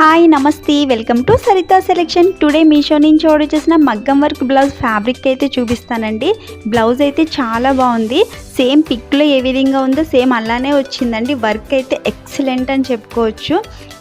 Hi నమస్తే welcome to Saritha selection. Today Meesho నుంచి order చేసిన మగ్గం వర్క్ బ్లౌజ్ ఫ్యాబ్రిక్ అయితే చూపిస్తానండి. బ్లౌజ్ అయితే చాలా బాగుంది. సేమ్ పిక్లో ఏ విధంగా ఉందో సేమ్ అలానే వచ్చిందండి. వర్క్ అయితే ఎక్సలెంట్ అని చెప్పుకోవచ్చు.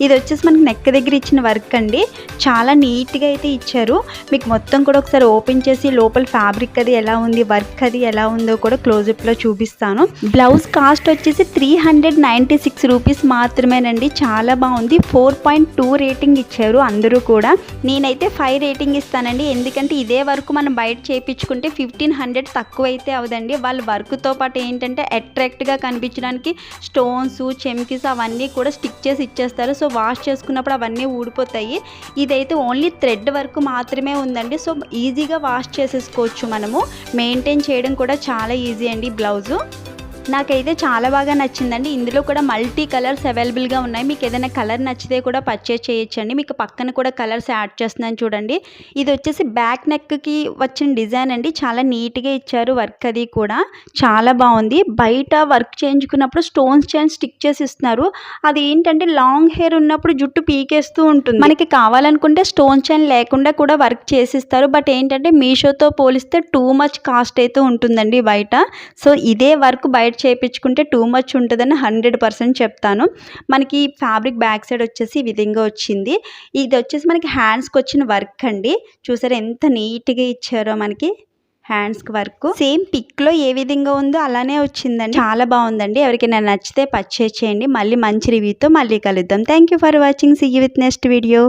ఇది వచ్చేసి మనకి నెక్ దగ్గర ఇచ్చిన వర్క్ అండి. చాలా నీట్గా అయితే ఇచ్చారు. మీకు మొత్తం కూడా ఒకసారి ఓపెన్ చేసి లోపల ఫ్యాబ్రిక్ అది ఎలా ఉంది, వర్క్ అది ఎలా ఉందో కూడా క్లోజప్లో చూపిస్తాను. బ్లౌజ్ కాస్ట్ వచ్చేసి 396 రూపీస్ మాత్రమేనండి. చాలా బాగుంది. 4.2 రేటింగ్ ఇచ్చారు అందరూ కూడా. నేనైతే 5 రేటింగ్ ఇస్తానండి. ఎందుకంటే ఇదే వర్క్ మనం బయట చేయించుకుంటే 1500 తక్కువ అయితే అవదండి. వాళ్ళ వర్క్తో పాటు ఏంటంటే అట్రాక్ట్గా కనిపించడానికి స్టోన్స్, చెమ్కీస్ అవన్నీ కూడా స్టిక్ చేసి ఇచ్చేస్తారు. సో వాష్ చేసుకున్నప్పుడు అవన్నీ ఊడిపోతాయి. ఇదైతే ఓన్లీ థ్రెడ్ వర్క్ మాత్రమే ఉందండి. సో ఈజీగా వాష్ చేసేసుకోవచ్చు. మనము మెయింటైన్ చేయడం కూడా చాలా ఈజీ అండి బ్లౌజు. నాకైతే చాలా బాగా నచ్చిందండి. ఇందులో కూడా మల్టీ కలర్స్ అవైలబుల్గా ఉన్నాయి. మీకు ఏదైనా కలర్ నచ్చితే కూడా పర్చేజ్ చేయొచ్చండి. మీకు పక్కన కూడా కలర్స్ యాడ్ చేస్తున్నాను చూడండి. ఇది వచ్చేసి బ్యాక్ నెక్కి వచ్చిన డిజైన్ అండి. చాలా నీట్గా ఇచ్చారు. వర్క్ అది కూడా చాలా బాగుంది. బయట వర్క్ చేయించుకున్నప్పుడు స్టోన్స్ చైన్ స్టిక్ చేసి ఇస్తున్నారు. అది ఏంటంటే లాంగ్ హెయిర్ ఉన్నప్పుడు జుట్టు పీకేస్తూ ఉంటుంది. మనకి కావాలనుకుంటే స్టోన్ చైన్ లేకుండా కూడా వర్క్ చేసిస్తారు. బట్ ఏంటంటే మీషోతో పోలిస్తే టూ మచ్ కాస్ట్ అయితే ఉంటుందండి బయట. సో ఇదే వర్క్ బయట చేయించుకుంటే టూ మచ్ ఉంటుందని 100% చెప్తాను. మనకి ఫ్యాబ్రిక్ బ్యాక్ సైడ్ వచ్చేసి ఈ విధంగా వచ్చింది. ఇది వచ్చేసి మనకి హ్యాండ్స్కి వచ్చిన వర్క్ అండి. చూసారా ఎంత నీట్గా ఇచ్చారో మనకి హ్యాండ్స్కి వర్క్. సేమ్ పిక్లో ఏ విధంగా ఉందో అలానే వచ్చిందండి. చాలా బాగుందండి. ఎవరికైనా నచ్చితే పర్చేజ్ చేయండి. మళ్ళీ మంచి రివ్యూతో మళ్ళీ కలుద్దాం. Thank you for watching. See you with next video.